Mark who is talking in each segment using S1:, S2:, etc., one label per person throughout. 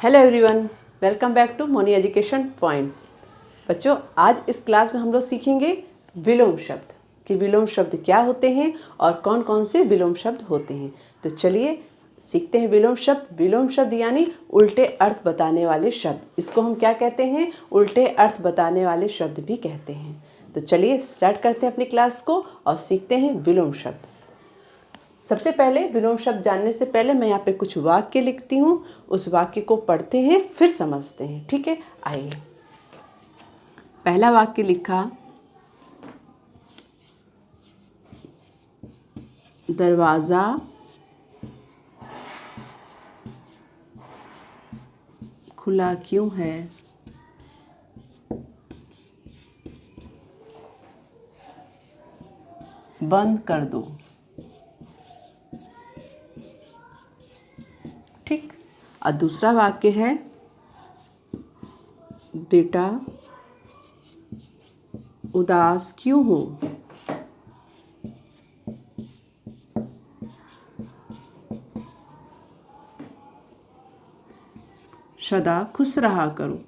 S1: Hello everyone, welcome back to Moni education point. बच्चों, आज इस क्लास में हम लोग सीखेंगे विलोम शब्द कि विलोम शब्द क्या होते हैं और कौन कौन से विलोम शब्द होते हैं। तो चलिए सीखते हैं विलोम शब्द। विलोम शब्द यानी उल्टे अर्थ बताने वाले शब्द। इसको हम क्या कहते हैं? उल्टे अर्थ बताने वाले शब्द भी कहते हैं। तो चलिए स्टार्ट करते हैं अपनी क्लास को और सीखते हैं विलोम शब्द। सबसे पहले विलोम शब्द जानने से पहले मैं यहाँ पे कुछ वाक्य लिखती हूँ, उस वाक्य को पढ़ते हैं फिर समझते हैं। ठीक है, आइए। पहला वाक्य लिखा, दरवाज़ा खुला क्यों है? बंद कर दो। ठीक। और दूसरा वाक्य है, बेटा उदास क्यों हो? सदा खुश रहा करो।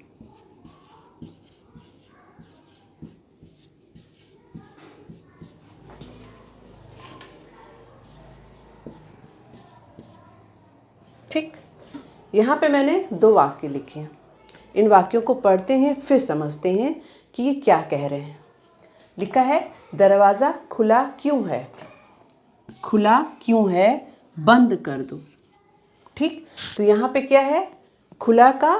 S1: ठीक। यहाँ पे मैंने 2 वाक्य लिखे हैं। इन वाक्यों को पढ़ते हैं फिर समझते हैं कि ये क्या कह रहे हैं। लिखा है, दरवाज़ा खुला क्यों है? खुला क्यों है? बंद कर दो। ठीक। तो यहाँ पे क्या है? खुला का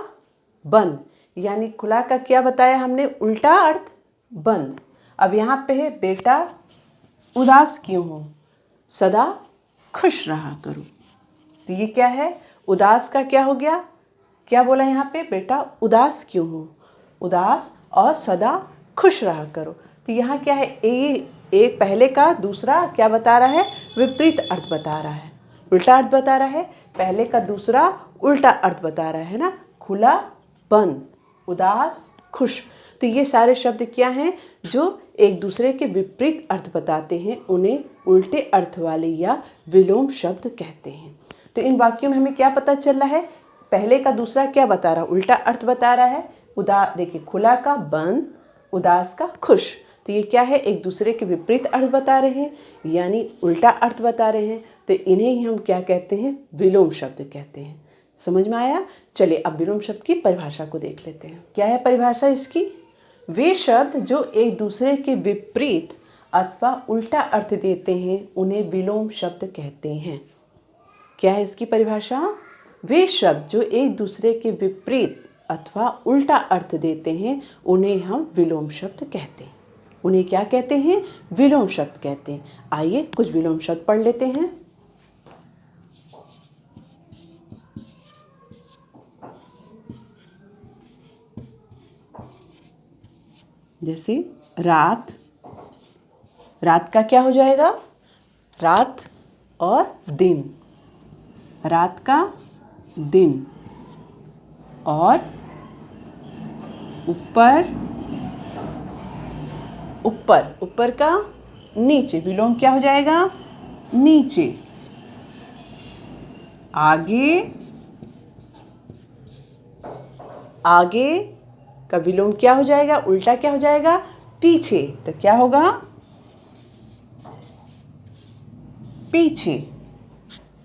S1: बंद, यानी खुला का क्या बताया हमने? उल्टा अर्थ बंद। अब यहाँ पे है, बेटा उदास क्यों हो? सदा खुश रहा करो। तो ये क्या है? उदास का क्या हो गया? क्या बोला यहाँ पे? बेटा उदास क्यों हो? उदास और सदा खुश रहा करो। तो यहाँ क्या है? एक पहले का दूसरा क्या बता रहा है? विपरीत अर्थ बता रहा है, उल्टा अर्थ बता रहा है। पहले का दूसरा उल्टा अर्थ बता रहा है ना। खुला बंद, उदास खुश। तो ये सारे शब्द क्या हैं? जो एक दूसरे के विपरीत अर्थ बताते हैं, उन्हें उल्टे अर्थ वाले या विलोम शब्द कहते हैं। तो इन वाक्यों में हमें क्या पता चल रहा है? पहले का दूसरा क्या बता रहा है? उल्टा अर्थ बता रहा है। देखिए, खुला का बंद, उदास का खुश। तो ये क्या है? एक दूसरे के विपरीत अर्थ बता रहे हैं, यानी उल्टा अर्थ बता रहे हैं। तो इन्हें ही हम क्या कहते हैं? विलोम शब्द कहते हैं। समझ में आया? चलिए अब विलोम शब्द की परिभाषा को देख लेते हैं। क्या है परिभाषा इसकी? वे शब्द जो एक दूसरे के विपरीत अथवा उल्टा अर्थ देते हैं, उन्हें विलोम शब्द कहते हैं। क्या है इसकी परिभाषा? वे शब्द जो एक दूसरे के विपरीत अथवा उल्टा अर्थ देते हैं, उन्हें हम विलोम शब्द कहते हैं। उन्हें क्या कहते हैं? विलोम शब्द कहते हैं। आइए कुछ विलोम शब्द पढ़ लेते हैं। जैसे रात, रात का क्या हो जाएगा? रात और दिन, रात का दिन। और ऊपर, ऊपर, ऊपर का नीचे, विलोम क्या हो जाएगा? नीचे। आगे, आगे का विलोम क्या हो जाएगा? उल्टा क्या हो जाएगा? पीछे। तो क्या होगा? पीछे।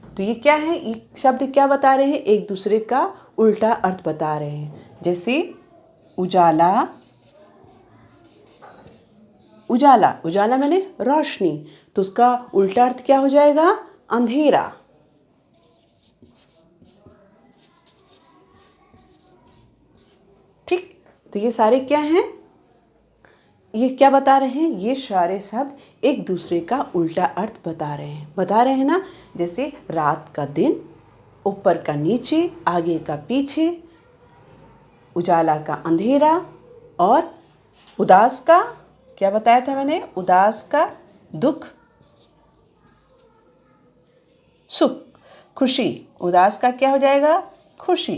S1: तो ये क्या है? ये शब्द क्या बता रहे हैं? एक दूसरे का उल्टा अर्थ बता रहे हैं। जैसे उजाला, उजाला, उजाला मैंने रोशनी, तो उसका उल्टा अर्थ क्या हो जाएगा? अंधेरा। ठीक। तो ये सारे क्या हैं? ये क्या बता रहे हैं? ये सारे शब्द एक दूसरे का उल्टा अर्थ बता रहे हैं। बता रहे हैं ना। जैसे रात का दिन, ऊपर का नीचे, आगे का पीछे, उजाला का अंधेरा, और उदास का क्या बताया था मैंने? उदास का दुख, सुख, खुशी। उदास का क्या हो जाएगा? खुशी।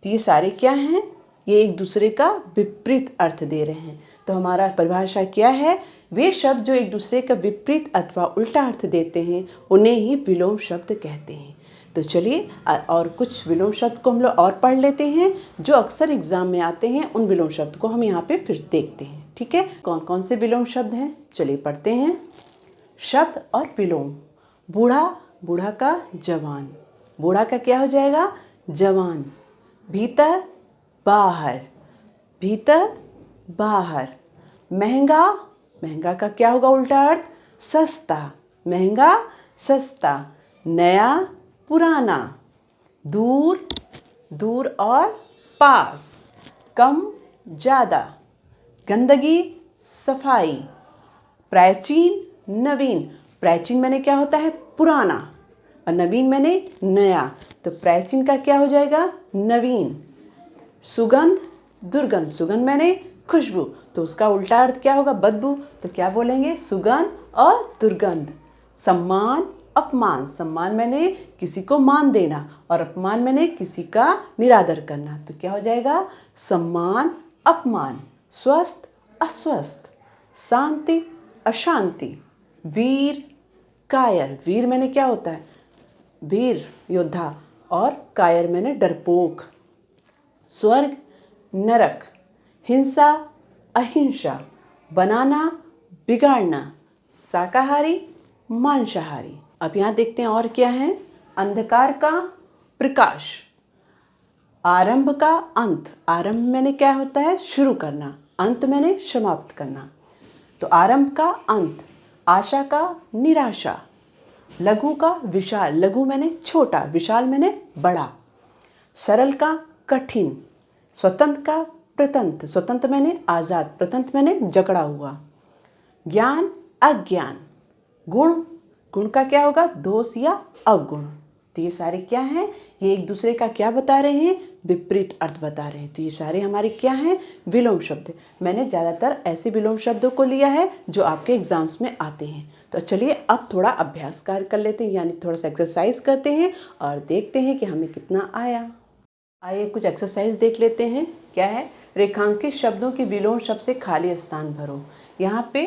S1: तो ये सारे क्या हैं? ये एक दूसरे का विपरीत अर्थ दे रहे हैं। तो हमारा परिभाषा क्या है? वे शब्द जो एक दूसरे का विपरीत अथवा उल्टा अर्थ देते हैं, उन्हें ही विलोम शब्द कहते हैं। तो चलिए और कुछ विलोम शब्द को हम लोग और पढ़ लेते हैं जो अक्सर एग्जाम में आते हैं। उन विलोम शब्द को हम यहाँ पे फिर देखते हैं। ठीक है, कौन कौन से विलोम शब्द हैं, चलिए पढ़ते हैं। शब्द और विलोम। बूढ़ा, बूढ़ा का जवान, बूढ़ा का क्या हो जाएगा, जवान। भीतर, बाहर, भीतर, बाहर। महंगा, महंगा का क्या होगा उल्टा अर्थ, सस्ता, महंगा, सस्ता। नया, पुराना। दूर, दूर और पास। कम, ज़्यादा। गंदगी, सफाई। प्राचीन, नवीन। प्राचीन मैंने क्या होता है, पुराना, और नवीन मैंने नया, तो प्राचीन का क्या हो जाएगा, नवीन। सुगंध, दुर्गंध। सुगंध मैंने खुशबू, तो उसका उल्टा अर्थ क्या होगा, बदबू, तो क्या बोलेंगे, सुगंध और दुर्गंध। सम्मान, अपमान। सम्मान मैंने किसी को मान देना और अपमान मैंने किसी का निरादर करना, तो क्या हो जाएगा, सम्मान, अपमान। स्वस्थ, अस्वस्थ। शांति, अशांति। वीर, कायर। वीर मैंने क्या होता है, वीर योद्धा, और कायर मैंने डरपोक। स्वर्ग, नरक। हिंसा, अहिंसा। बनाना, बिगाड़ना। शाकाहारी, मांसाहारी। अब यहाँ देखते हैं और क्या है। अंधकार का प्रकाश। आरंभ का अंत। आरंभ मैंने क्या होता है, शुरू करना, अंत मैंने समाप्त करना, तो आरंभ का अंत। आशा का निराशा। लघु का विशाल। लघु मैंने छोटा, विशाल मैंने बड़ा। सरल का कठिन। स्वतंत्र का प्रतंत्र। स्वतंत्र मैंने आज़ाद, प्रतंत्र मैंने जकड़ा हुआ। ज्ञान, अज्ञान। गुण, गुण का क्या होगा, दोष या अवगुण। तो ये सारे क्या हैं, ये एक दूसरे का क्या बता रहे हैं, विपरीत अर्थ बता रहे हैं। तो ये सारे हमारे क्या हैं, विलोम शब्द। मैंने ज़्यादातर ऐसे विलोम शब्दों को लिया है जो आपके एग्जाम्स में आते हैं। तो चलिए अब थोड़ा अभ्यास कार्य कर लेते हैं, यानी थोड़ा सा एक्सरसाइज करते हैं और देखते हैं कि हमें कितना आया। आइए कुछ एक्सरसाइज देख लेते हैं। क्या है, रेखांकित शब्दों के विलोम शब्द से खाली स्थान भरो। यहाँ पे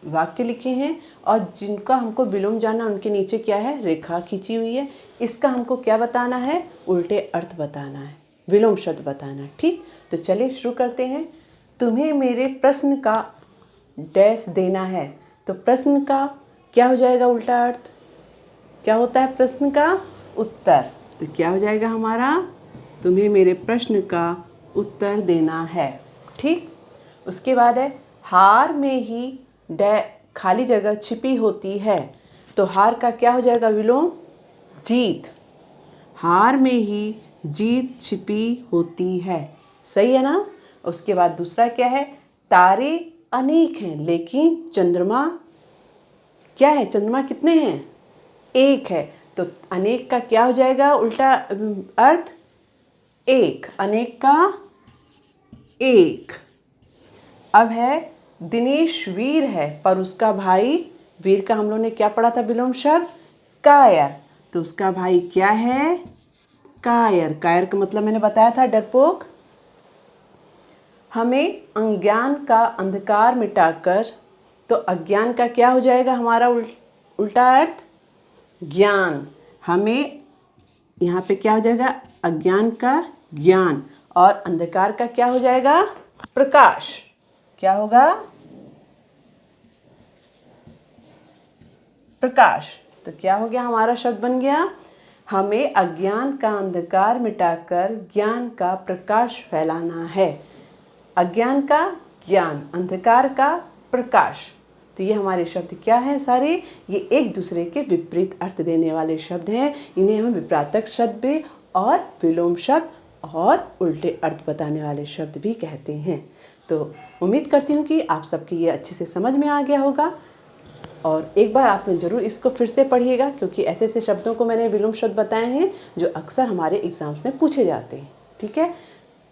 S1: वाक्य लिखे हैं और जिनका हमको विलोम जानना उनके नीचे क्या है, रेखा खींची हुई है। इसका हमको क्या बताना है, उल्टे अर्थ बताना है, विलोम शब्द बताना है। ठीक, तो चलिए शुरू करते हैं। तुम्हें मेरे प्रश्न का डैश देना है, तो प्रश्न का क्या हो जाएगा उल्टा अर्थ, क्या होता है प्रश्न का, उत्तर। तो क्या हो जाएगा हमारा, तुम्हें मेरे प्रश्न का उत्तर देना है। ठीक, उसके बाद है हार में ही खाली जगह छिपी होती है, तो हार का क्या हो जाएगा विलोम, जीत। हार में ही जीत छिपी होती है, सही है ना। उसके बाद दूसरा क्या है, तारे अनेक हैं लेकिन चंद्रमा क्या है, चंद्रमा कितने हैं, एक है। तो अनेक का क्या हो जाएगा उल्टा अर्थ, एक, अनेक का एक। अब है दिनेश वीर है पर उसका भाई, वीर का हम लोग ने क्या पढ़ा था विलोम शब्द, कायर, तो उसका भाई क्या है, कायर। कायर का मतलब मैंने बताया था डरपोक। हमें अज्ञान का अंधकार मिटाकर, तो अज्ञान का क्या हो जाएगा हमारा उल्टा अर्थ, ज्ञान। हमें यहाँ पे क्या हो जाएगा, अज्ञान का ज्ञान, और अंधकार का क्या हो जाएगा, प्रकाश। क्या होगा, प्रकाश। तो क्या हो गया, हमारा शब्द बन गया, हमें अज्ञान का अंधकार मिटाकर ज्ञान का प्रकाश फैलाना है। अज्ञान का ज्ञान, अंधकार का प्रकाश। तो ये हमारे शब्द क्या हैं सारे, ये एक दूसरे के विपरीत अर्थ देने वाले शब्द हैं। इन्हें हम विपरीतक शब्द भी और विलोम शब्द और उल्टे अर्थ बताने वाले शब्द भी कहते हैं। तो उम्मीद करती हूँ कि आप सबकी ये अच्छे से समझ में आ गया होगा, और एक बार आपने ज़रूर इसको फिर से पढ़िएगा, क्योंकि ऐसे ऐसे शब्दों को मैंने विलोम शब्द बताए हैं जो अक्सर हमारे एग्जाम्स में पूछे जाते हैं। ठीक है,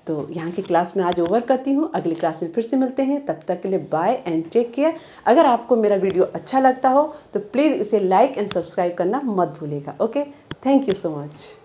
S1: तो यहाँ की क्लास में आज ओवर करती हूँ, अगली क्लास में फिर से मिलते हैं। तब तक के लिए बाय एंड टेक केयर। अगर आपको मेरा वीडियो अच्छा लगता हो तो प्लीज़ इसे लाइक एंड सब्सक्राइब करना मत भूलिएगा। Okay, thank you so much.